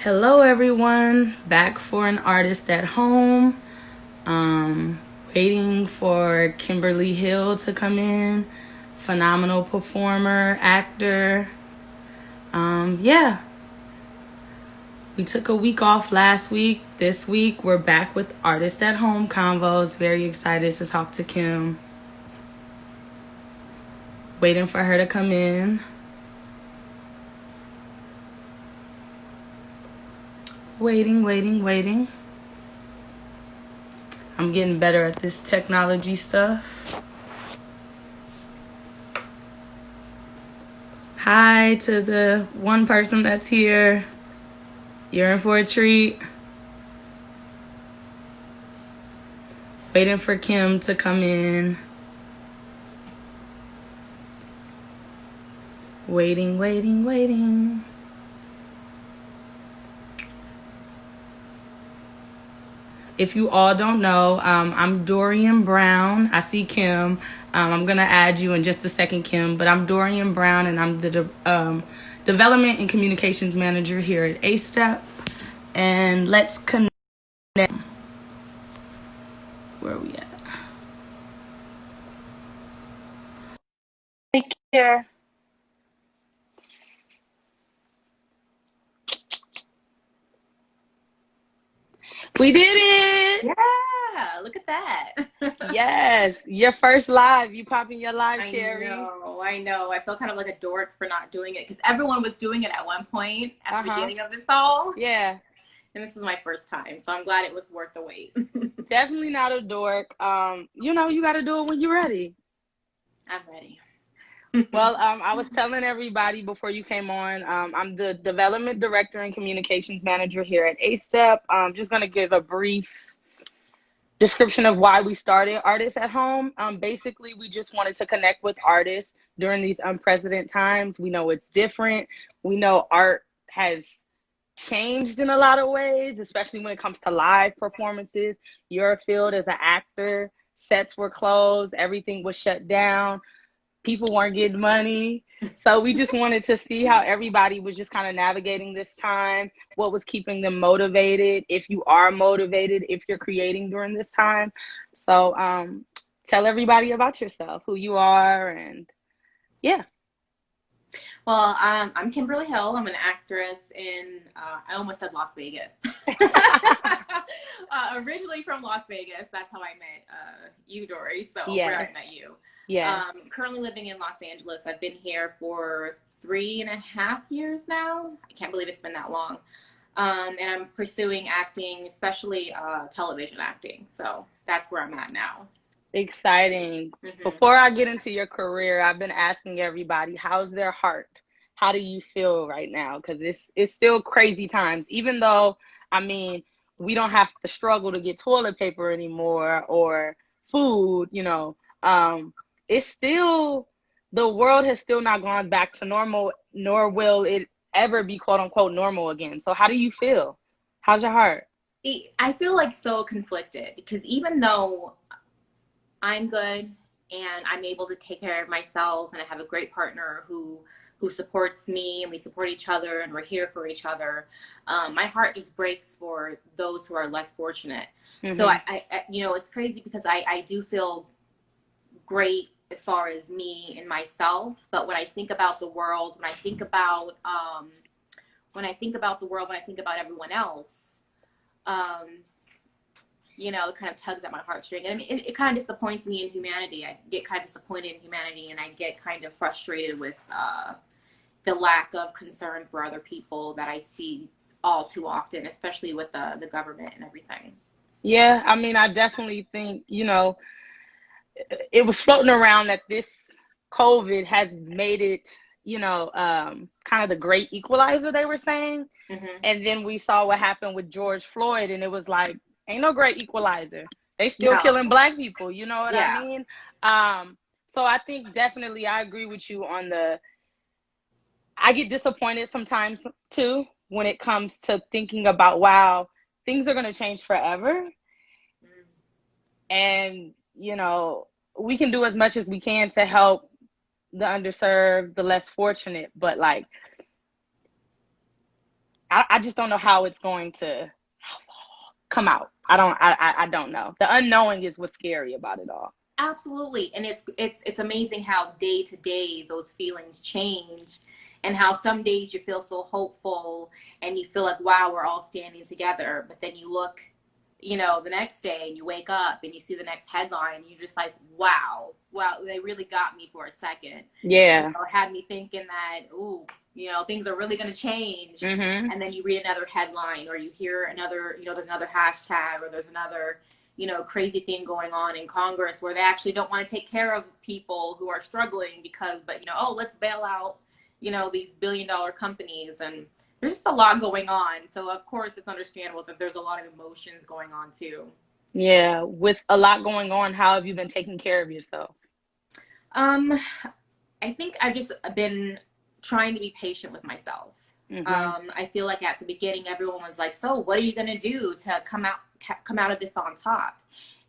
Hello, everyone. Back for an artist at home. Waiting for Kimberly Hill to come in. Phenomenal performer, actor. Yeah. We took a week off last week. This week, we're back with Artist at Home Convos. Very excited to talk to Kim. Waiting for her to come in. Waiting. I'm getting better at this technology stuff. Hi to the one person that's here. You're in for a treat. Waiting for Kim to come in. Waiting. If you all don't know, I'm Dorian Brown. I see Kim. I'm going to add you in just a second, Kim. But I'm Dorian Brown, and I'm the Development and Communications Manager here at A-Step. And let's connect. Where are we at? Take care. We did it! Yeah, look at that. Yes, your first live. You popping your live, I Cherry. I know. I feel kind of like a dork for not doing it because everyone was doing it at one point at the beginning of this all. Yeah. And this is my first time, so I'm glad it was worth the wait. Definitely not a dork. You got to do it when you're ready. I'm ready. Well, I was telling everybody before you came on, I'm the Development Director and Communications Manager here at A-Step. I'm just going to give a brief description of why we started Artists at Home. Basically, we just wanted to connect with artists during these unprecedented times. We know it's different. We know art has changed in a lot of ways, especially when it comes to live performances. Your field as an actor, sets were closed, everything was shut down. People weren't getting money. So we just wanted to see how everybody was just kind of navigating this time, what was keeping them motivated, if you are motivated, if you're creating during this time. So tell everybody about yourself, who you are, and yeah. Well, I'm Kimberly Hill. I'm an actress in, I almost said Las Vegas. Originally from Las Vegas. That's how I met you, Dory. So Yes. where I met you. Yeah. Currently living in Los Angeles. I've been here for 3.5 years now. I can't believe it's been that long. And I'm pursuing acting, especially television acting. So that's where I'm at now. Exciting. Mm-hmm. Before I get into your career, I've been asking everybody, how's their heart? How do you feel right now? Because it's still crazy times. Even though, we don't have to struggle to get toilet paper anymore or food, it's still, the world has still not gone back to normal, nor will it ever be quote unquote normal again. So how do you feel? How's your heart? I feel like so conflicted because even though I'm good and I'm able to take care of myself and I have a great partner who supports me and we support each other and we're here for each other, my heart just breaks for those who are less fortunate. Mm-hmm. So I it's crazy because I do feel great as far as me and myself, but when I think about the world, when I think about everyone else, it kind of tugs at my heartstring. And it kind of disappoints me in humanity. I get kind of disappointed in humanity, and I get kind of frustrated with the lack of concern for other people that I see all too often, especially with the government and everything. Yeah, I definitely think, it was floating around that this COVID has made it, kind of the great equalizer, they were saying. Mm-hmm. And then we saw what happened with George Floyd, and it was like, ain't no great equalizer. They still killing Black people, you know what I mean? So I think definitely I agree with you on I get disappointed sometimes too when it comes to thinking about, wow, things are going to change forever. And, we can do as much as we can to help the underserved, the less fortunate. But I I just don't know how it's going to come out. I don't know. The unknowing is what's scary about it all. Absolutely. And it's amazing how day to day those feelings change, and how some days you feel so hopeful and you feel like, wow, we're all standing together. But then you look, the next day and you wake up and you see the next headline and you're just like, wow, they really got me for a second. Yeah. Had me thinking that, ooh, things are really going to change. Mm-hmm. And then you read another headline, or you hear another, there's another hashtag, or there's another, crazy thing going on in Congress where they actually don't want to take care of people who are struggling let's bail out, these billion-dollar companies. And there's just a lot going on. So of course it's understandable that there's a lot of emotions going on too. Yeah. With a lot going on, how have you been taking care of yourself? I think I've just been trying to be patient with myself. Mm-hmm. I feel like at the beginning, everyone was like, so what are you going to do to come out of this on top?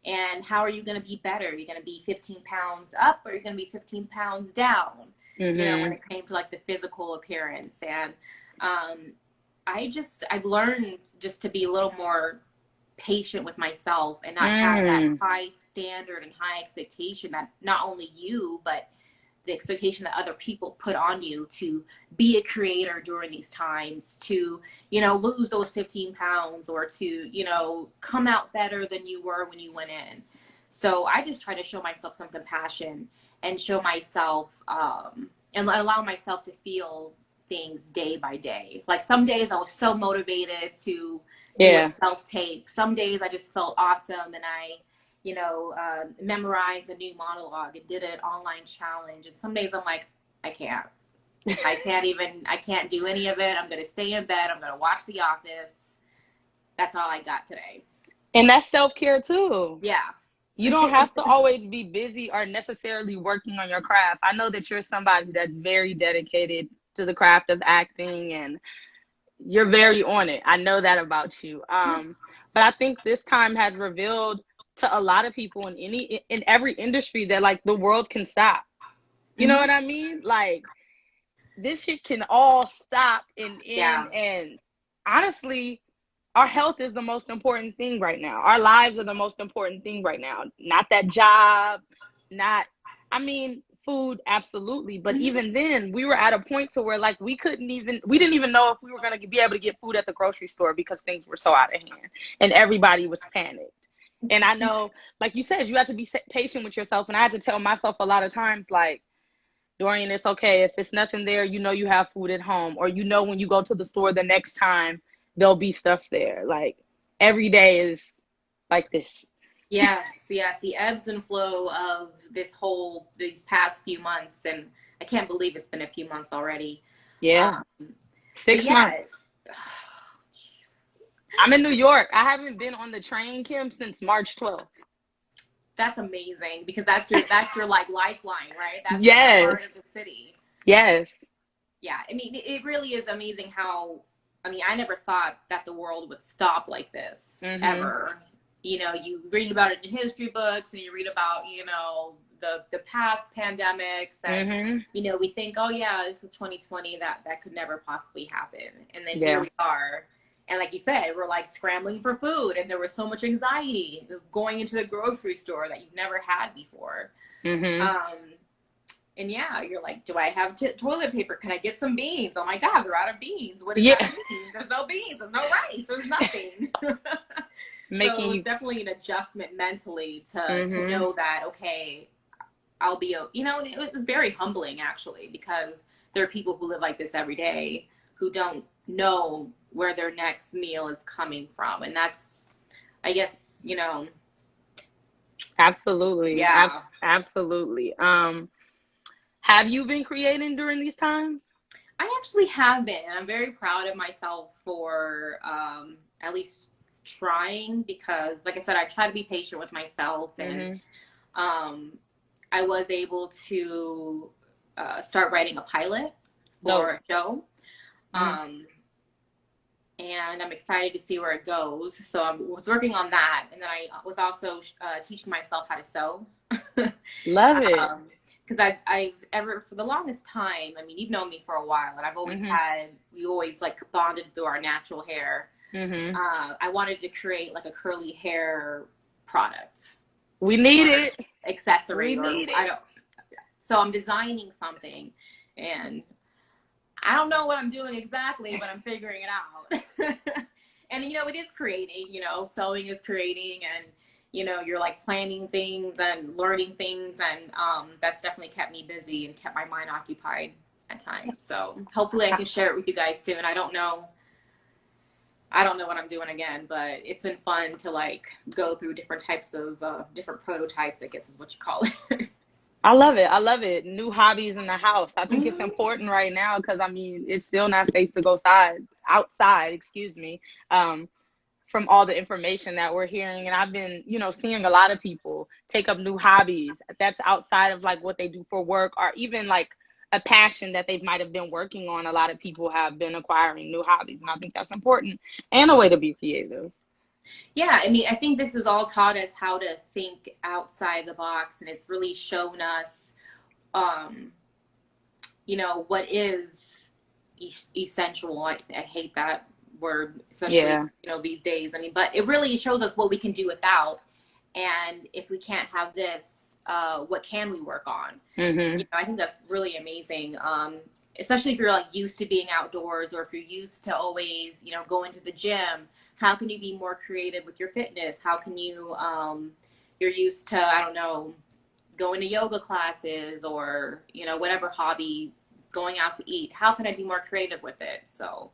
And how are you going to be better? Are you going to be 15 pounds up, or are you going to be 15 pounds down? Mm-hmm. When it came to like the physical appearance. And I've learned just to be a little more patient with myself and not have that high standard and high expectation that not only you, but the expectation that other people put on you to be a creator during these times, to, lose those 15 pounds, or to, come out better than you were when you went in. So I just try to show myself some compassion and show myself, and allow myself to feel things day by day. Like some days I was so motivated to do a self-tape. Some days I just felt awesome and I, memorized a new monologue and did an online challenge. And some days I'm like, I can't do any of it. I'm going to stay in bed. I'm going to watch The Office. That's all I got today. And that's self-care too. Yeah. You don't have to always be busy or necessarily working on your craft. I know that you're somebody that's very dedicated to the craft of acting, and you're very on it. I know that about you. But I think this time has revealed to a lot of people in every industry that like the world can stop. You know what I mean? Like this shit can all stop and end. And honestly, our health is the most important thing right now. Our lives are the most important thing right now. Not that job, food, absolutely. But even then, we were at a point to where like we didn't even know if we were going to be able to get food at the grocery store because things were so out of hand and everybody was panicked. And I know, like you said, you have to be patient with yourself. And I had to tell myself a lot of times, like, Dorian, it's okay. If it's nothing there, you have food at home. Or when you go to the store the next time, there'll be stuff there. Like, every day is like this. Yes. The ebbs and flow of these past few months. And I can't believe it's been a few months already. Yeah. 6 months. I'm in New York. I haven't been on the train, Kim, since March 12th. That's amazing, because that's your like lifeline, right? That's yes. the heart of the city. Yes. Yeah. I mean, it really is amazing how, I never thought that the world would stop like this ever. You read about it in history books and you read about, the past pandemics and, we think, oh yeah, this is 2020, that could never possibly happen. And then here we are. And like you said, we're like scrambling for food, and there was so much anxiety going into the grocery store that you've never had before. And yeah, you're like, do I have toilet paper? Can I get some beans? Oh my God, they're out of beans. What does that mean? There's no beans. There's no rice. There's nothing. So it was definitely an adjustment mentally to know that, okay, I'll be, it was very humbling actually, because there are people who live like this every day who don't know where their next meal is coming from. And that's, I guess, Absolutely. Yeah. Absolutely. Have you been creating during these times? I actually have been. I'm very proud of myself for at least trying, because like I said, I try to be patient with myself, and I was able to start writing a pilot for a show. And I'm excited to see where it goes. So I was working on that. And then I was also teaching myself how to sew. Love it. because I've ever, for the longest time, I mean, you've known me for a while, and I've always we always like bonded through our natural hair. I wanted to create like a curly hair product. We need it. Accessory. So I'm designing something, and I don't know what I'm doing exactly, but I'm figuring it out. And, you know, it is creating, you know, sewing is creating, and, you know, you're like planning things and learning things. And that's definitely kept me busy and kept my mind occupied at times. So hopefully I can share it with you guys soon. I don't know what I'm doing again, but it's been fun to like go through different types of different prototypes, I guess is what you call it. I love it. I love it. New hobbies in the house. I think it's important right now because, I mean, it's still not safe to go outside, excuse me, from all the information that we're hearing. And I've been, you know, seeing a lot of people take up new hobbies that's outside of like what they do for work, or even like a passion that they might have been working on. A lot of people have been acquiring new hobbies, and I think that's important and a way to be creative. Yeah, I mean, I think this has all taught us how to think outside the box, and it's really shown us, you know, what is essential. I hate that word, especially, you know, these days. I mean, but it really shows us what we can do without, and if we can't have this, what can we work on? You know, I think that's really amazing. Especially if you're like used to being outdoors, or if you're used to always, you know, going to the gym. How can you be more creative with your fitness? How can you, you're used to, I don't know, going to yoga classes, or, you know, whatever hobby, going out to eat. How can I be more creative with it? So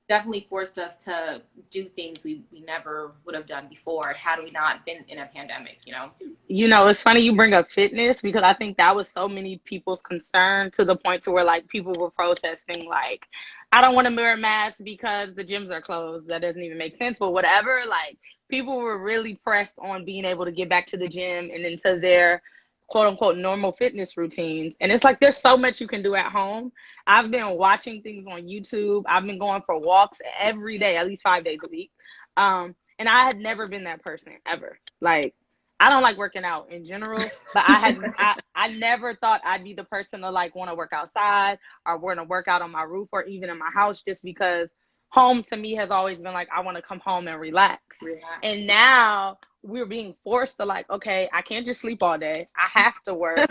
definitely forced us to do things we never would have done before had we not been in a pandemic, you know? You know, it's funny you bring up fitness, because I think that was so many people's concern, to the point to where like people were protesting like, I don't want to wear a mask because the gyms are closed. That doesn't even make sense, but whatever. Like, people were really pressed on being able to get back to the gym and into their quote unquote normal fitness routines. And it's like, there's so much you can do at home. I've been watching things on YouTube. I've been going for walks every day, at least 5 days a week. And I had never been that person ever. Like, I don't like working out in general, but I never thought I'd be the person to like want to work outside, or want to work out on my roof, or even in my house, just because home to me has always been like, I want to come home and relax. And now we're being forced to like, okay, I can't just sleep all day. I have to work,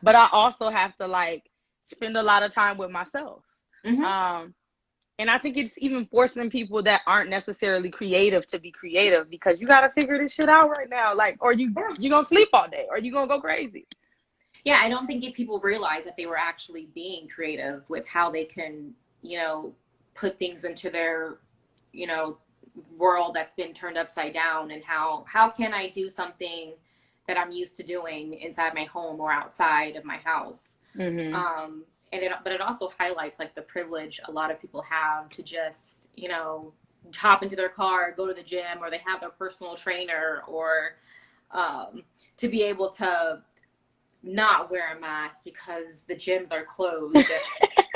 but I also have to like spend a lot of time with myself. And I think it's even forcing people that aren't necessarily creative to be creative, because you got to figure this shit out right now. Like, or you gonna sleep all day, or you gonna go crazy. Yeah, I don't think people realize that they were actually being creative with how they can, you know, put things into their, you know, world that's been turned upside down, and how can I do something that I'm used to doing inside my home or outside of my house. But it also highlights like the privilege a lot of people have to just, you know, hop into their car, go to the gym, or they have their personal trainer, or to be able to not wear a mask because the gyms are closed.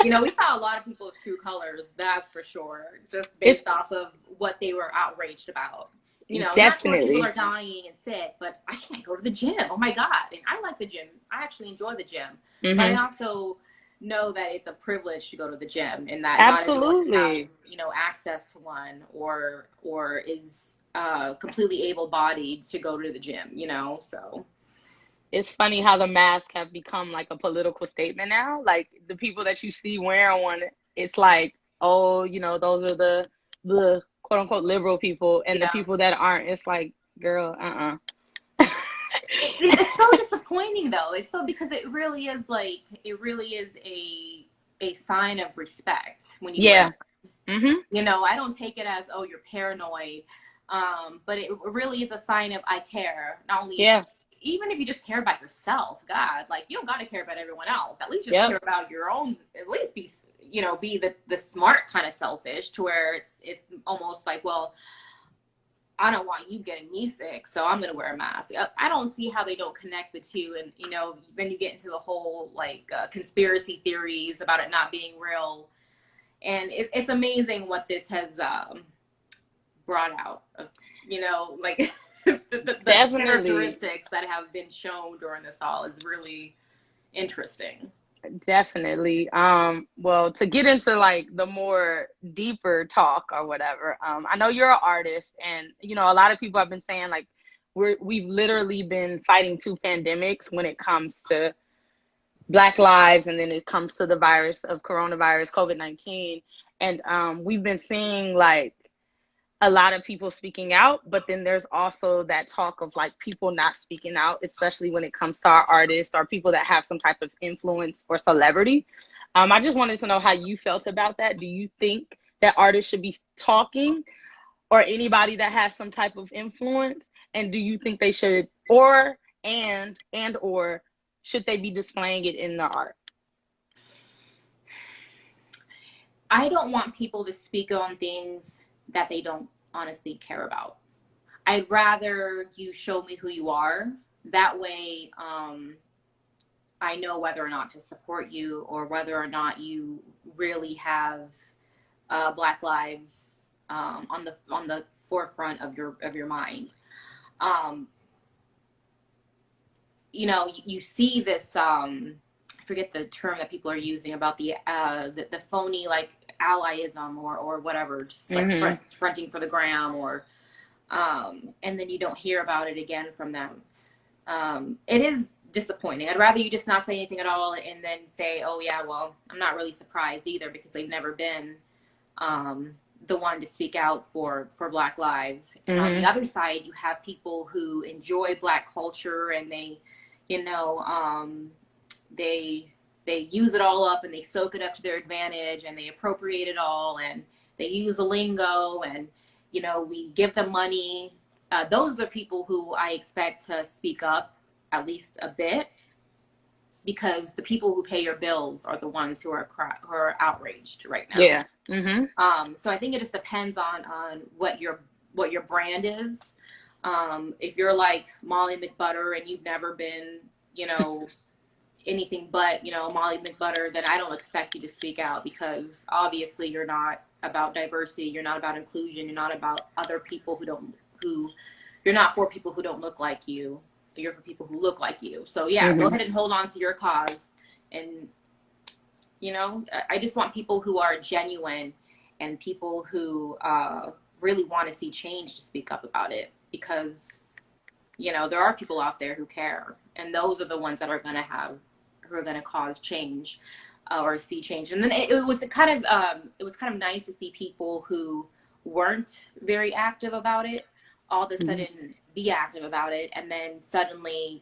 You know, we saw a lot of people's true colors, that's for sure, just based off of what they were outraged about. You know, not sure people are dying and sick, but I can't go to the gym. Oh my God. And I like the gym. I actually enjoy the gym. But I also know that it's a privilege to go to the gym, and that not everyone has, you know, access to one, or is completely able-bodied to go to the gym, you know. So it's funny how the masks have become like a political statement now. Like, the people that you see wearing one, it's like, oh, you know, those are the quote unquote liberal people, and the people that aren't, it's like, girl, It's so disappointing though. It's so, because it really is a sign of respect when you wear it. You know, I don't take it as, oh, you're paranoid, but it really is a sign of I care. Not only even if you just care about yourself, God, like, you don't got to care about everyone else. At least just care about your own. At least be, you know, be the smart kind of selfish, to where it's almost like, well, I don't want you getting me sick, so I'm going to wear a mask. I don't see how they don't connect the two. And, you know, then you get into the whole, like, conspiracy theories about it not being real. And it's amazing what this has brought out, you know, like, the characteristics that have been shown during this all is really interesting. Definitely. Well, to get into like the more deeper talk or whatever, I know you're an artist, and you know, a lot of people have been saying like we've literally been fighting two pandemics when it comes to Black lives, and then it comes to the virus of coronavirus, COVID-19. And we've been seeing like a lot of people speaking out, but then there's also that talk of like people not speaking out, especially when it comes to our artists or people that have some type of influence or celebrity. I just wanted to know how you felt about that. Do you think that artists should be talking, or anybody that has some type of influence? And do you think they should, or and or should they be displaying it in the art? I don't want people to speak on things that they don't honestly care about. I'd rather you show me who you are. That way, I know whether or not to support you, or whether or not you really have Black lives on the forefront of your mind. You know, you see this. I forget the term that people are using about the phony like allyism or whatever, just like fronting for the gram, or and then you don't hear about it again from them. It is disappointing. I'd rather you just not say anything at all and then say, oh yeah, well, I'm not really surprised either, because they've never been the one to speak out for Black lives. And on the other side, you have people who enjoy Black culture, and they, you know, they use it all up and they soak it up to their advantage, and they appropriate it all, and they use the lingo, and you know, we give them money. Those are the people who I expect to speak up at least a bit, because the people who pay your bills are the ones who are outraged right now. Yeah. So I think it just depends on what your brand is. If you're like Molly McButter and you've never been, you know, anything but, you know, Molly McButter, then I don't expect you to speak out, because obviously you're not about diversity, you're not about inclusion, you're not about other people you're not for people who don't look like you, you're for people who look like you. So yeah, go ahead and hold on to your cause. And, you know, I just want people who are genuine and people who really want to see change to speak up about it, because, you know, there are people out there who care, and those are the ones that are going to cause change or see change. And then it was kind of nice to see people who weren't very active about it all of a sudden be active about it, and then suddenly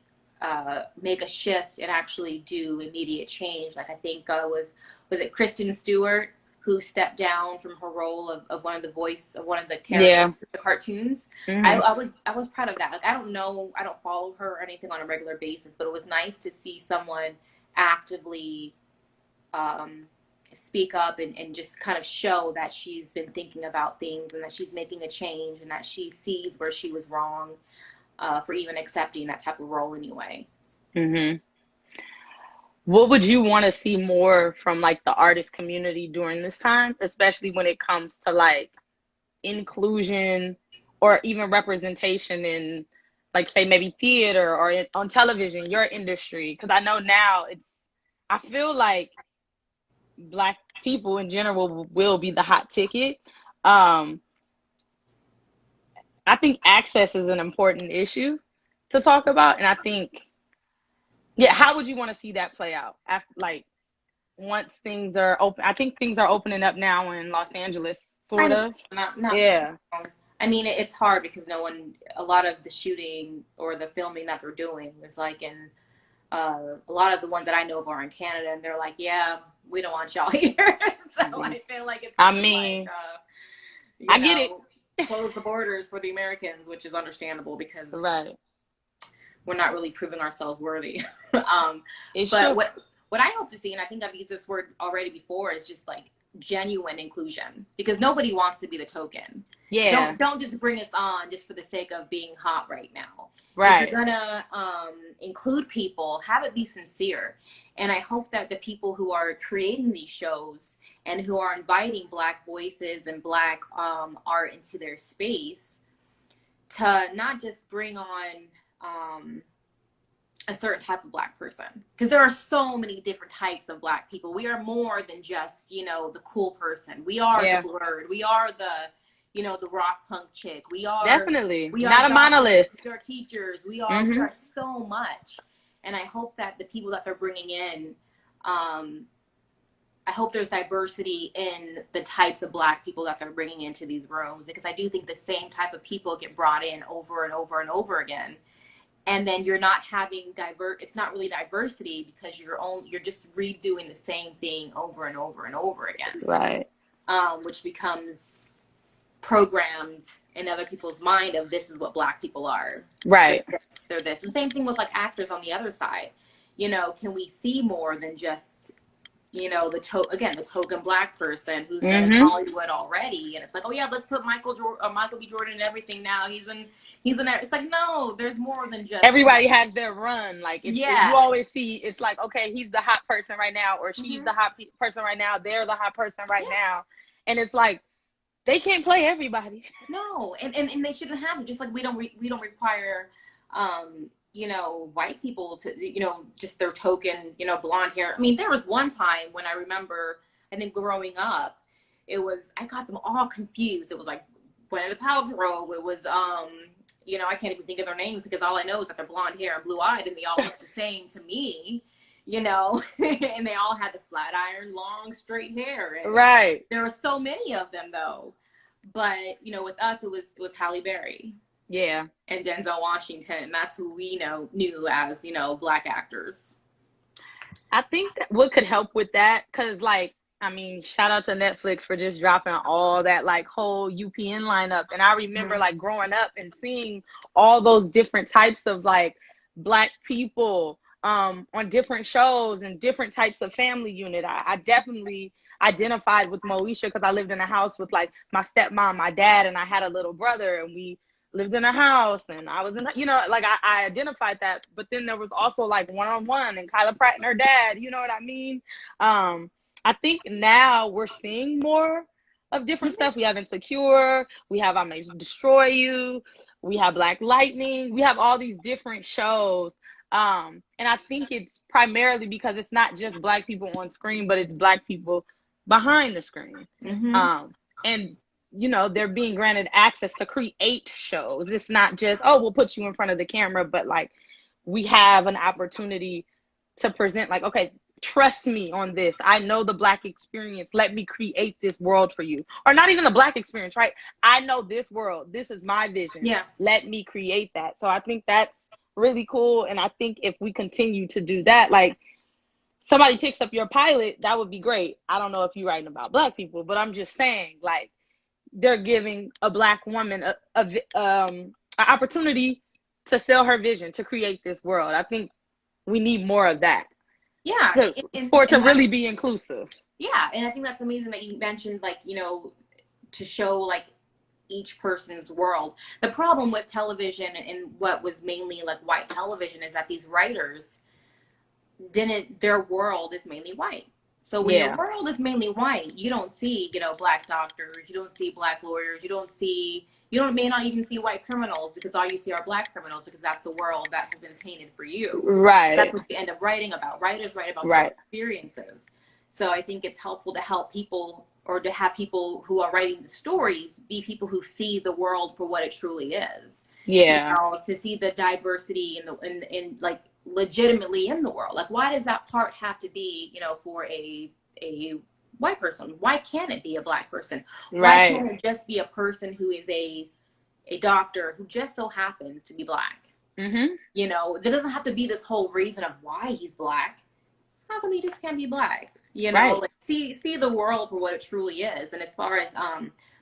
make a shift and actually do immediate change. Like I think was it Kristen Stewart who stepped down from her role of one of the voice of one of the characters of the cartoons. I was proud of that. Like I don't follow her or anything on a regular basis, but it was nice to see someone actively speak up and just kind of show that she's been thinking about things, and that she's making a change, and that she sees where she was wrong for even accepting that type of role anyway. What would you want to see more from like the artist community during this time, especially when it comes to like inclusion or even representation in, like, say maybe theater or on television, your industry? Because I know now I feel like Black people in general will be the hot ticket. I think access is an important issue to talk about, and I think, yeah, how would you want to see that play out after, like, once things are open? I think things are opening up now in Los Angeles, sort of. Yeah. I mean, it's hard because a lot of the shooting or the filming that they're doing is like in a lot of the ones that I know of are in Canada, and they're like, yeah, we don't want y'all here. So I feel like it's I get it. Close the borders for the Americans, which is understandable because we're not really proving ourselves worthy. But what I hope to see, and I think I've used this word already before, is just like genuine inclusion, because nobody wants to be the token. Yeah. Don't just bring us on just for the sake of being hot right now. Right. If you're gonna include people, have it be sincere. And I hope that the people who are creating these shows and who are inviting Black voices and Black art into their space, to not just bring on a certain type of Black person, because there are so many different types of Black people. We are more than just, you know, the cool person. We are the blurred. We are the, you know, the rock punk chick. We are Definitely not a monolith. We are teachers. We are so much. And I hope that the people that they're bringing in, I hope there's diversity in the types of Black people that they're bringing into these rooms, because I do think the same type of people get brought in over and over and over again. And then you're not having it's not really diversity, because you're just redoing the same thing over and over and over again. Right. Which becomes programmed in other people's mind of, this is what Black people are. Right. They're this. And same thing with like actors on the other side. You know, can we see more than just, you know, the token Black person who's been in Hollywood already, and it's like, oh yeah, let's put Michael B. Jordan in everything now. He's in. It's like, no, there's more than just. Everybody has their run. Like, if you always see, it's like, okay, he's the hot person right now, or she's the hot person right now. They're the hot person right now, and it's like, they can't play everybody. No, and they shouldn't have to. Just like we don't require. You know, white people to, you know, just their token, you know, blonde hair. I mean, there was one time when I remember, I think growing up, I got them all confused. It was like Gwyneth Paltrow. It was, you know, I can't even think of their names, because all I know is that they're blonde hair and blue eyed, and they all look the same to me, you know, and they all had the flat iron, long, straight hair. And right. There were so many of them though. But, you know, with us, it was Halle Berry. Yeah. And Denzel Washington. That's who we knew as, you know, Black actors. I think that what could help with that, because, like, I mean, shout out to Netflix for just dropping all that, like, whole UPN lineup. And I remember, like, growing up and seeing all those different types of, like, Black people on different shows and different types of family unit. I definitely identified with Moesha, because I lived in a house with, like, my stepmom, my dad, and I had a little brother, and we lived in a house, and I was in, you know, like, I identified that. But then there was also, like, One-on-One and Kyla Pratt and her dad, you know what I mean? I think now we're seeing more of different stuff. We have Insecure, we have I May Destroy You, we have Black Lightning, we have all these different shows. And I think it's primarily because it's not just Black people on screen, but it's Black people behind the screen. And you know, they're being granted access to create shows. It's not just, oh, we'll put you in front of the camera, but, like, we have an opportunity to present, like, okay, trust me on this. I know the Black experience. Let me create this world for you. Or not even the Black experience, right? I know this world. This is my vision. Yeah. Let me create that. So I think that's really cool. And I think if we continue to do that, like, somebody picks up your pilot, that would be great. I don't know if you're writing about Black people, but I'm just saying, like, they're giving a Black woman an opportunity to sell her vision, to create this world. I think we need more of that. Yeah. For it to really be inclusive. Yeah. And I think that's amazing that you mentioned, like, you know, to show, like, each person's world. The problem with television and what was mainly, like, white television is that these writers their world is mainly white. So when your world is mainly white, you don't see, you know, Black doctors, you don't see Black lawyers, you may not even see white criminals, because all you see are Black criminals, because that's the world that has been painted for you. Right. That's what you end up writing about. Writers write about their experiences. So I think it's helpful to help people, or to have people who are writing the stories be people who see the world for what it truly is. Yeah. You know, to see the diversity in like, legitimately in the world. Like, why does that part have to be, you know, for a white person? Why can't it be a Black person? Why can't it just be a person who is a doctor who just so happens to be Black? You know, there doesn't have to be this whole reason of why he's Black. How come he just can't be Black? You know, like, see the world for what it truly is. And as far as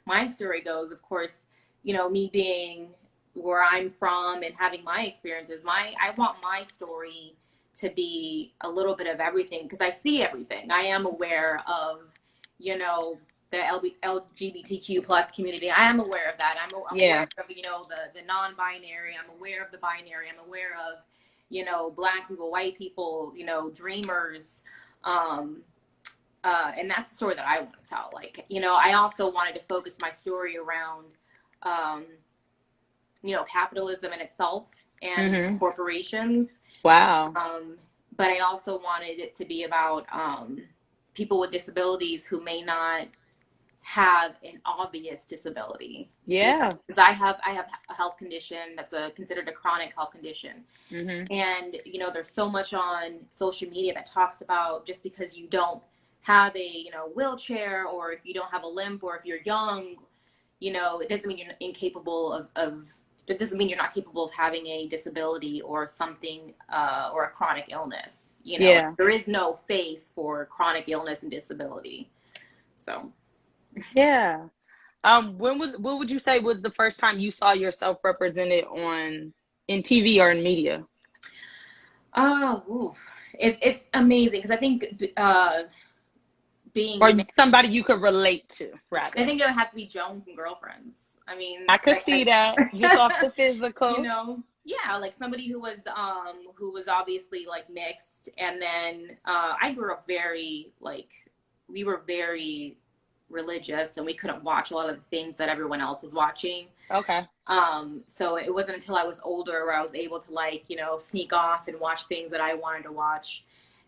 my story goes, of course, you know, me being where I'm from and having my experiences, I want my story to be a little bit of everything, because I see everything. I am aware of, you know, the LGBTQ plus community. I am aware of that. I'm aware of, you know, the non-binary. I'm aware of the binary. I'm aware of, you know, Black people, white people, you know, dreamers. And that's the story that I want to tell. Like, you know, I also wanted to focus my story around, you know, capitalism in itself and corporations, Wow. But I also wanted it to be about people with disabilities who may not have an obvious disability. You know, Yeah. because I have a health condition that's considered a chronic health condition. Mm-hmm. And, you know, there's so much on social media that talks about just because you don't have a, you know, wheelchair, or if you don't have a limp, or if you're young, you know, it doesn't mean you're incapable of it doesn't mean you're not capable of having a disability or something, or a chronic illness. You know, Yeah. there is no face for chronic illness and disability. So, Yeah. What would you say was the first time you saw yourself represented in TV or in media? oh, oof. It's amazing because I think Or being somebody you could relate to, I rather. think it would have to be Joan from Girlfriends. I mean, I could see that just off the you physical. know, yeah, like somebody who was obviously like mixed, and then I grew up very like we were very religious, and we couldn't watch a lot of the things that everyone else was watching. Okay. So it wasn't until I was older where I was able to like, you know, sneak off and watch things that I wanted to watch.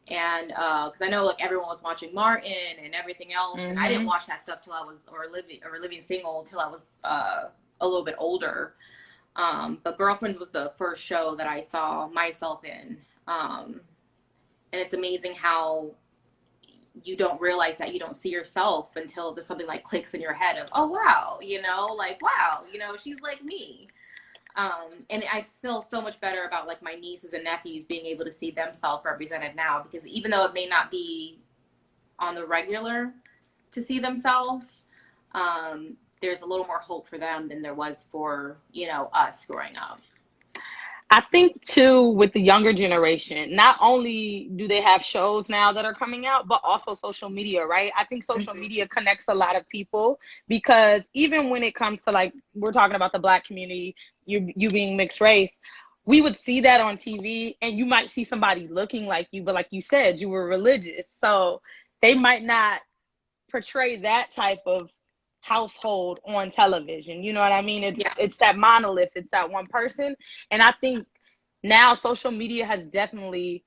And because I know like everyone was watching Martin and everything else, and I didn't Mm-hmm. watch that stuff till I was living single till I was a little bit older. But Girlfriends was the first show that I saw myself in, and it's amazing how you don't realize that you don't see yourself until there's something like clicks in your head of, oh wow, you know, like wow, you know, she's like me. And I feel so much better about like my nieces and nephews being able to see themselves represented now, because even though it may not be on the regular to see themselves, there's a little more hope for them than there was for, you know, us growing up. I think too, with the younger generation, not only do they have shows now that are coming out, but also social media, right? I think social Mm-hmm. media connects a lot of people, because even when it comes to, like, we're talking about the Black community, you being mixed race, we would see that on TV, and you might see somebody looking like you, but like you said, you were religious, so they might not portray that type of household on television. You know what I mean? Yeah. It's that monolith, it's that one person. And I think now social media has definitely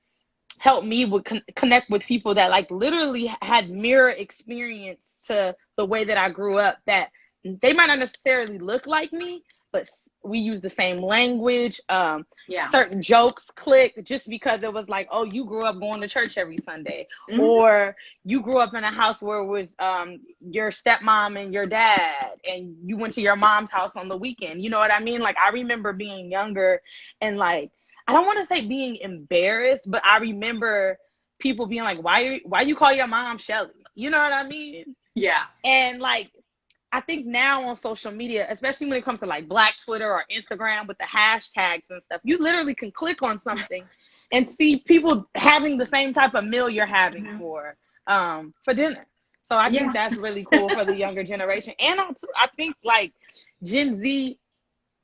helped me with connect with people that like literally had mirror experience to the way that I grew up, that they might not necessarily look like me, but we use the same language. Yeah. Certain jokes click just because it was like, oh, you grew up going to church every Sunday, Mm-hmm. or you grew up in a house where it was your stepmom and your dad, and you went to your mom's house on the weekend. You know what I mean? Like, I remember being younger and like, I don't want to say being embarrassed, but I remember people being like, why you call your mom Shelly? You know what I mean? Yeah. And like, I think now on social media, especially when it comes to like Black Twitter or Instagram with the hashtags and stuff, you literally can click on something and see people having the same type of meal you're having Mm-hmm. for dinner. So I think Yeah. that's really cool for the younger generation. And also, I think like Gen Z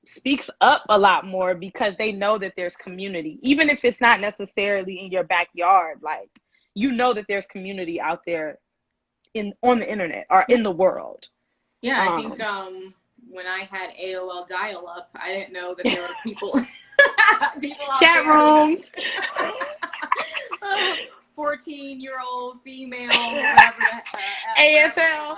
speaks up a lot more because they know that there's community, even if it's not necessarily in your backyard. Like, you know that there's community out there in on the internet or Yeah. in the world. Yeah. I think um when I had AOL dial up, I didn't know that there were people people out Chat there. rooms. 14-year-old female, whatever ASL.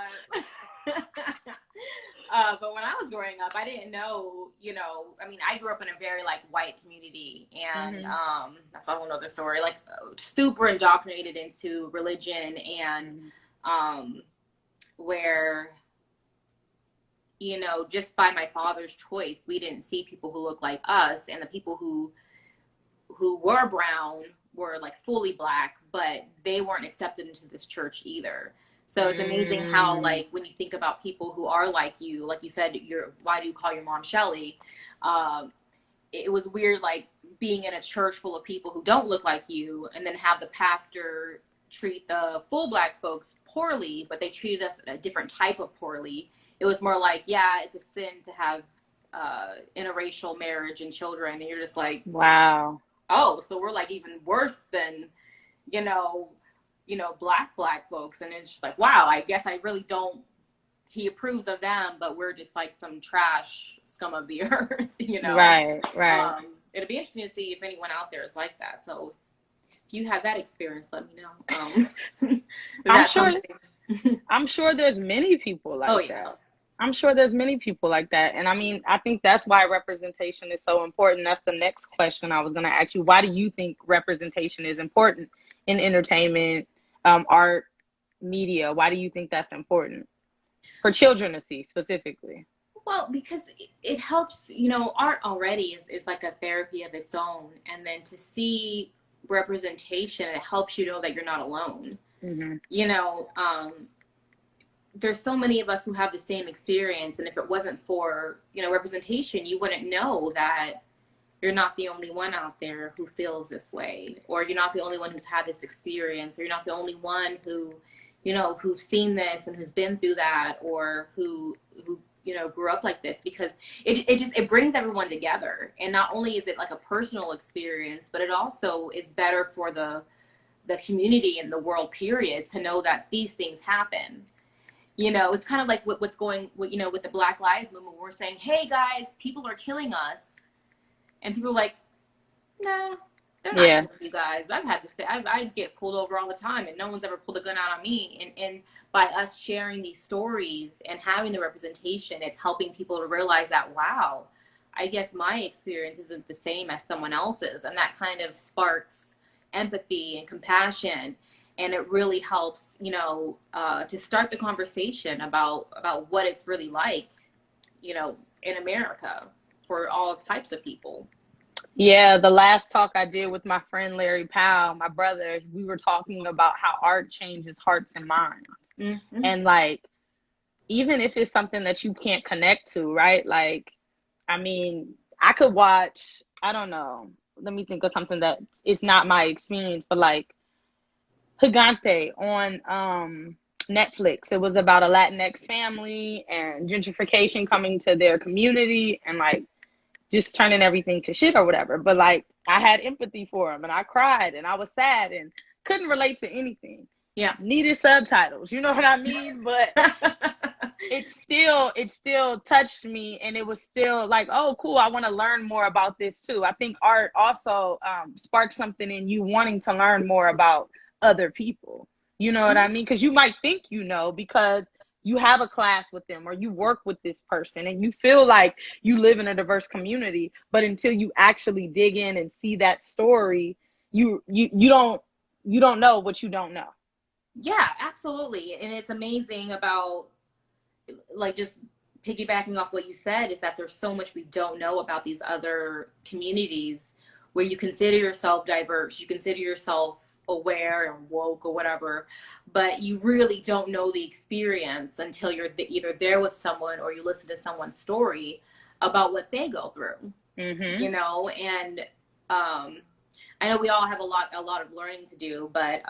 But when I was growing up, I didn't know, you know, I mean, I grew up in a very like white community, and Mm-hmm. that's a whole nother story, like super indoctrinated into religion, and where, you know, just by my father's choice, we didn't see people who looked like us, and the people who were brown were like fully Black, but they weren't accepted into this church either. So it's amazing how, Mm-hmm. like, when you think about people who are like you said, why do you call your mom Shelly? It was weird, like being in a church full of people who don't look like you, and then have the pastor treat the full Black folks poorly, but they treated us a different type of poorly. It was more like, yeah, it's a sin to have interracial marriage and children, and you're just like, Wow. oh, so we're like even worse than, you know, black folks. And it's just like, wow, I guess I really don't, he approves of them, but we're just like some trash scum of the earth, you know? Right. it'll be interesting to see if anyone out there is like that. So if you have that experience, let me know. I'm That's sure something. I'm sure there's many people Oh like yeah. that. I'm sure there's many people like that. And I mean, I think that's why representation is so important. That's the next question I was going to ask you. Why do you think representation is important in entertainment, art, media? Why do you think that's important for children to see specifically? Well, because it helps, you know, art already is like a therapy of its own. And then to see representation, it helps you know that you're not alone. Hmm. You know, there's so many of us who have the same experience. And if it wasn't for, you know, representation, you wouldn't know that you're not the only one out there who feels this way, or you're not the only one who's had this experience, or you're not the only one who, you know, who's seen this and who's been through that, or who you know, grew up like this. Because it brings everyone together. And not only is it like a personal experience, but it also is better for the community and the world period to know that these things happen. You know, it's kind of like what's going, you know, with the Black Lives Movement. We're saying, hey guys, people are killing us. And people are like, nah, they're not Yeah. killing you guys. I've had to say, I get pulled over all the time, and no one's ever pulled a gun out on me. And by us sharing these stories and having the representation, it's helping people to realize that, wow, I guess my experience isn't the same as someone else's. And that kind of sparks empathy and compassion. And it really helps, you know, to start the conversation about what it's really like, you know, in America for all types of people. Yeah, the last talk I did with my friend Larry Powell, my brother, we were talking about how art changes hearts and minds. Mm-hmm. And like, even if it's something that you can't connect to, right? Like, I mean, I could watch, I don't know, let me think of something that it's not my experience, but like Gigante on Netflix. It was about a Latinx family and gentrification coming to their community and like just turning everything to shit or whatever. But like I had empathy for him and I cried and I was sad and couldn't relate to anything. Yeah. Needed subtitles, you know what I mean? But it still touched me and it was still like, oh cool, I want to learn more about this too. I think art also sparks something in you wanting to learn more about other people, you know what I mean? Because you might think you know because you have a class with them or you work with this person and you feel like you live in a diverse community, but until you actually dig in and see that story, you don't know what you don't know. Yeah, absolutely. And it's amazing about, like, just piggybacking off what you said, is that there's so much we don't know about these other communities where you consider yourself diverse, you consider yourself aware and woke or whatever, but you really don't know the experience until you're either there with someone or you listen to someone's story about what they go through. Mm-hmm. You know, and I know we all have a lot of learning to do, but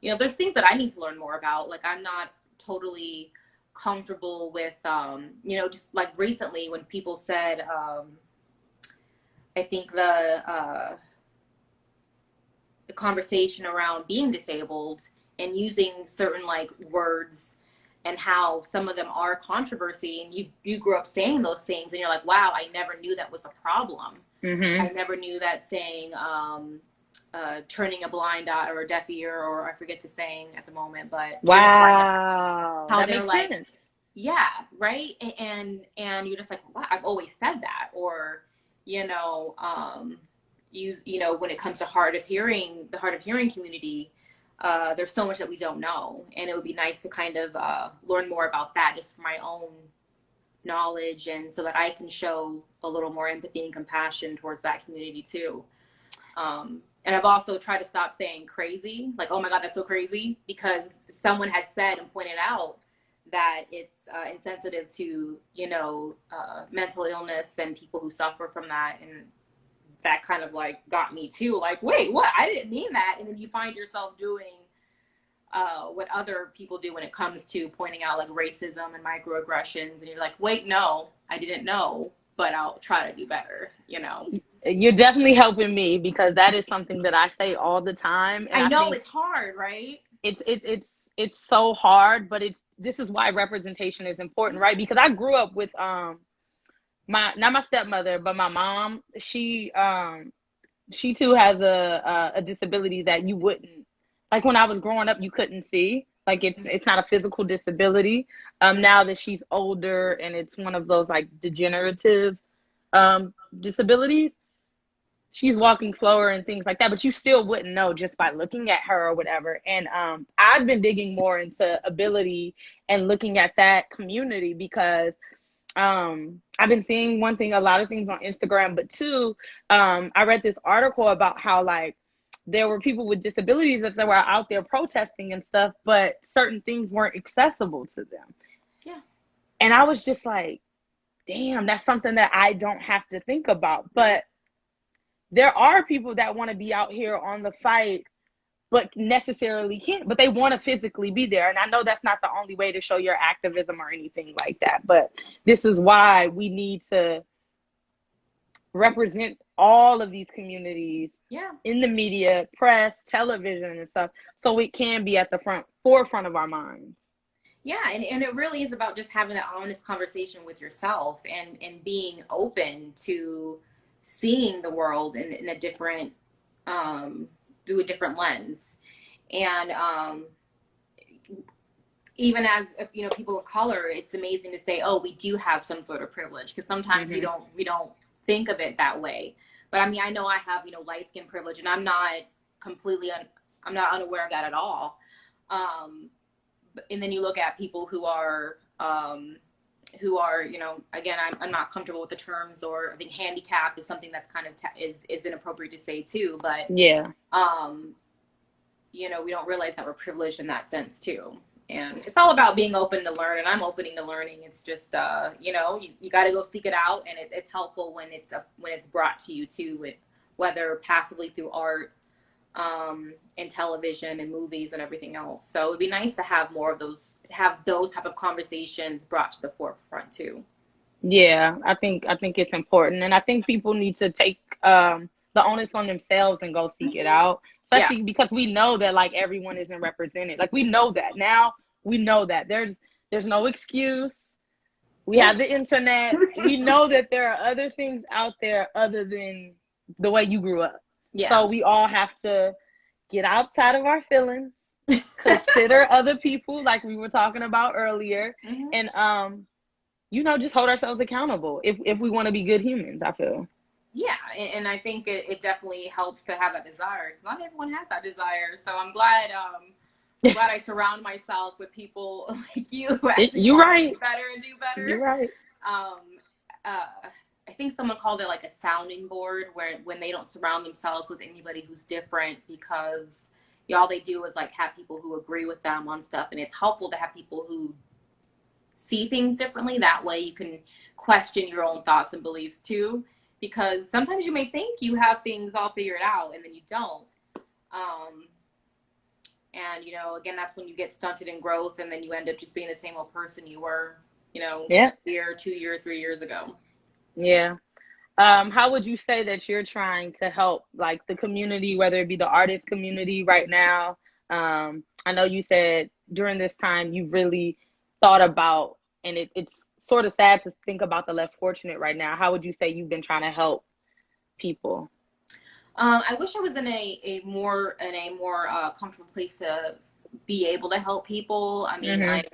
you know, there's things that I need to learn more about. Like, I'm not totally comfortable with you know, just like recently when people said I think the conversation around being disabled and using certain like words, and how some of them are controversy, and you grew up saying those things and you're like, wow, I never knew that was a problem. Mm-hmm. I never knew that saying turning a blind eye or a deaf ear, or I forget the saying at the moment, but turning a blind eye, Wow, how that they're makes like, sense. yeah, right. And you're just like, wow, I've always said that. Or, you know, you know, when it comes to hard of hearing, the hard of hearing community, there's so much that we don't know, and it would be nice to kind of learn more about that, just for my own knowledge, and so that I can show a little more empathy and compassion towards that community too. And I've also tried to stop saying crazy, like, oh my God, that's so crazy, because someone had said and pointed out that it's insensitive to, you know, mental illness and people who suffer from that. And that kind of like got me too, like, wait, what? I didn't mean that. And then you find yourself doing what other people do when it comes to pointing out like racism and microaggressions. And you're like, wait, no, I didn't know, but I'll try to do better, you know? You're definitely helping me because that is something that I say all the time, and I I know think it's hard, right? it's so hard, but this is why representation is important, right? Because I grew up with not my stepmother, but my mom, she too has a disability that you wouldn't, like when I was growing up, you couldn't see. Like it's not a physical disability. Now that she's older and it's one of those like degenerative disabilities, she's walking slower and things like that, but you still wouldn't know just by looking at her or whatever. And I've been digging more into ability and looking at that community because I've been seeing, one thing, a lot of things on Instagram, but two, I read this article about how like there were people with disabilities that were out there protesting and stuff, but certain things weren't accessible to them. Yeah. And I was just like, damn, that's something that I don't have to think about. But there are people that want to be out here on the fight, but necessarily can't, but they want to physically be there. And I know that's not the only way to show your activism or anything like that, but this is why we need to represent all of these communities in the media, press, television, and stuff, so it can be at the forefront of our minds. Yeah, and it really is about just having that honest conversation with yourself and being open to seeing the world in a different, through a different lens. And even as, you know, people of color, it's amazing to say, oh, we do have some sort of privilege, because sometimes we don't think of it that way. But I mean, I know I have, you know, light skin privilege, and I'm not completely I'm not unaware of that at all. And then you look at people who are, you know, again, I'm not comfortable with the terms, or I think handicap is something that's kind of is inappropriate to say too. But yeah, you know, we don't realize that we're privileged in that sense too. And it's all about being open to learn, and I'm opening to learning. It's just, you know, you got to go seek it out, and it's helpful when it's brought to you too, whether passively through art, and television and movies and everything else. So it'd be nice to have more of those type of conversations brought to the forefront too. Yeah, I think it's important, and I think people need to take the onus on themselves and go seek it out, especially because we know that like everyone isn't represented. Like we know that now. We know that there's no excuse. We have the internet. We know that there are other things out there other than the way you grew up. Yeah. So we all have to get outside of our feelings, consider other people, like we were talking about earlier, and you know, just hold ourselves accountable if we want to be good humans, I feel. Yeah, and I think it definitely helps to have that desire, because not everyone has that desire. So I'm glad I surround myself with people like you who actually want to be better and do better. You're right. I think someone called it like a sounding board, when they don't surround themselves with anybody who's different, because all they do is like have people who agree with them on stuff. And it's helpful to have people who see things differently. That way you can question your own thoughts and beliefs too, because sometimes you may think you have things all figured out and then you don't. And, you know, again, that's when you get stunted in growth, and then you end up just being the same old person you were, you know, a year, 2 years, 3 years ago. Yeah. How would you say that you're trying to help like the community, whether it be the artist community right now? I know you said during this time you really thought about, and it's sort of sad to think about the less fortunate right now. How would you say you've been trying to help people? I wish I was in a more comfortable place to be able to help people. I mean, I've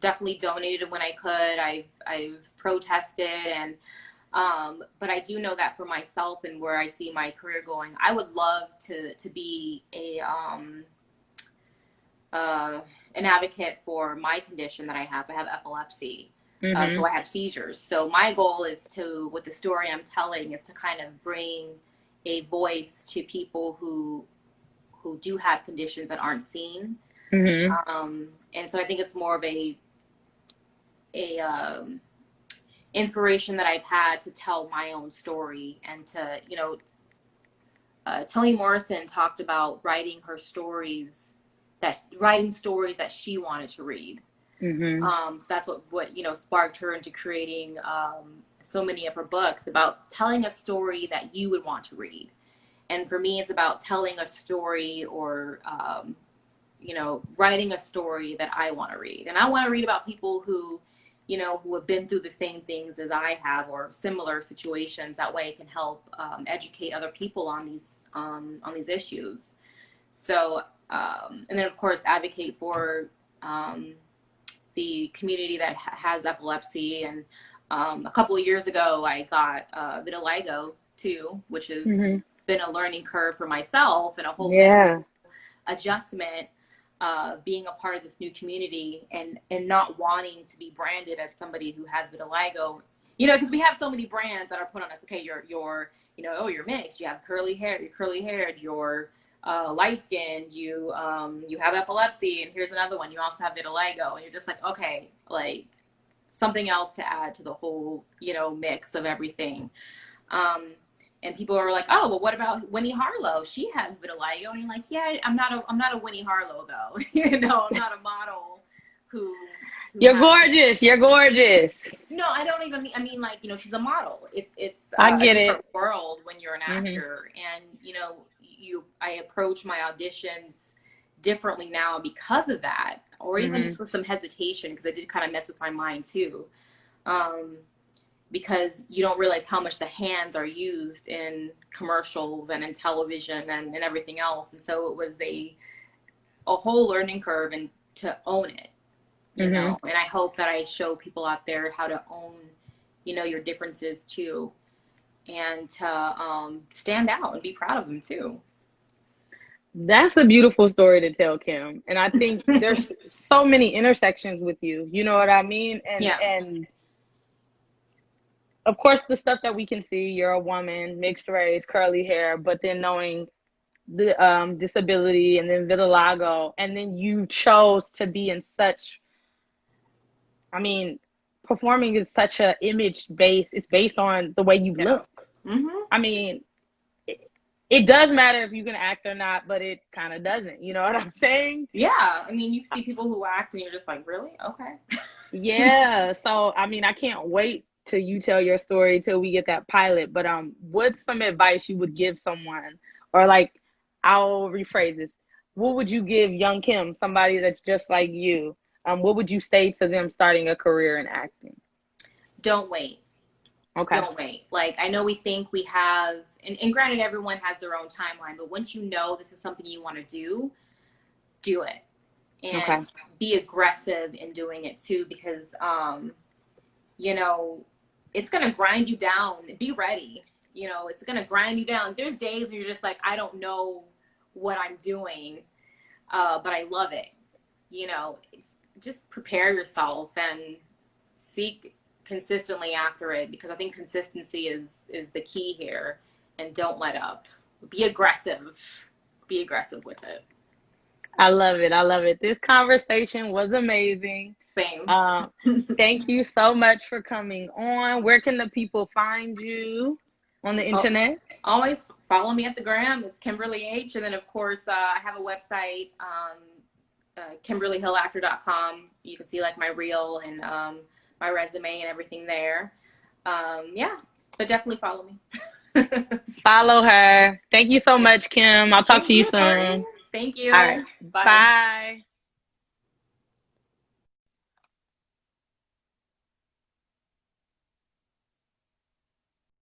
definitely donated when I could. I've protested, and but I do know that for myself and where I see my career going, I would love to be an advocate for my condition that I have. I have epilepsy, so I have seizures. So my goal is to, with the story I'm telling, is to kind of bring a voice to people who do have conditions that aren't seen. And so I think it's more of a inspiration that I've had to tell my own story, and to, you know, Toni Morrison talked about writing stories that she wanted to read. So that's what you know, sparked her into creating so many of her books, about telling a story that you would want to read. And for me, it's about telling a story, or you know, writing a story that I want to read. And I want to read about people who you know, who have been through the same things as I have or similar situations. That way it can help educate other people on these issues. So, and then of course advocate for the community that has epilepsy. And a couple of years ago, I got vitiligo too, which has been a learning curve for myself and a whole adjustment. Being a part of this new community and not wanting to be branded as somebody who has vitiligo, you know, because we have so many brands that are put on us. Okay, you're you know, oh, you're mixed, you have curly hair, you're curly haired, you're light skinned, you have epilepsy, and here's another one, you also have vitiligo, and you're just like, okay, like something else to add to the whole, you know, mix of everything. And people are like, oh, well, what about Winnie Harlow? She has vitiligo. And you're like, yeah, I'm not a Winnie Harlow though. You know, I'm not a model who You're gorgeous. You're gorgeous. No, I don't even mean, I mean, like, you know, she's a model. It's I get a different it. world when you're an actor. And, you know, I approach my auditions differently now because of that, or even just with some hesitation, because I did kind of mess with my mind too. Because you don't realize how much the hands are used in commercials and in television and everything else. And so it was a whole learning curve and to own it, you know, and I hope that I show people out there how to own, you know, your differences too, and to stand out and be proud of them too. That's a beautiful story to tell, Kim. And I think there's so many intersections with you. You know what I mean? And of course, the stuff that we can see, you're a woman, mixed race, curly hair, but then knowing the disability and then vitiligo, and then you chose to be in such, I mean, performing is such a image based, it's based on the way you look. I mean, it does matter if you can act or not, but it kind of doesn't. You know what I'm saying? Yeah. I mean, you see people who act and you're just like, really? Okay. Yeah. So, I mean, I can't wait till you tell your story till we get that pilot. But what's some advice you would give someone, or like, I'll rephrase this. What would you give young Kim, somebody that's just like you? What would you say to them starting a career in acting? Don't wait. Okay. Don't wait. Like, I know we think we have, and granted, everyone has their own timeline, but once you know this is something you want to do it. And be aggressive in doing it too, because, you know, it's going to grind you down. Be ready. You know, it's going to grind you down. There's days where you're just like, I don't know what I'm doing, but I love it. You know, just prepare yourself and seek consistently after it, because I think consistency is the key here. And don't let up. Be aggressive. Be aggressive with it. I love it. I love it. This conversation was amazing. Same. Thank you so much for coming on. Where can the people find you on the internet? Always follow me at the gram. It's Kimberly H. And then, of course, I have a website, KimberlyHillActor.com. You can see like my reel and my resume and everything there. Yeah, but definitely follow me. Follow her. Thank you so much, Kim. I'll talk to you soon. Thank you. All right. Bye.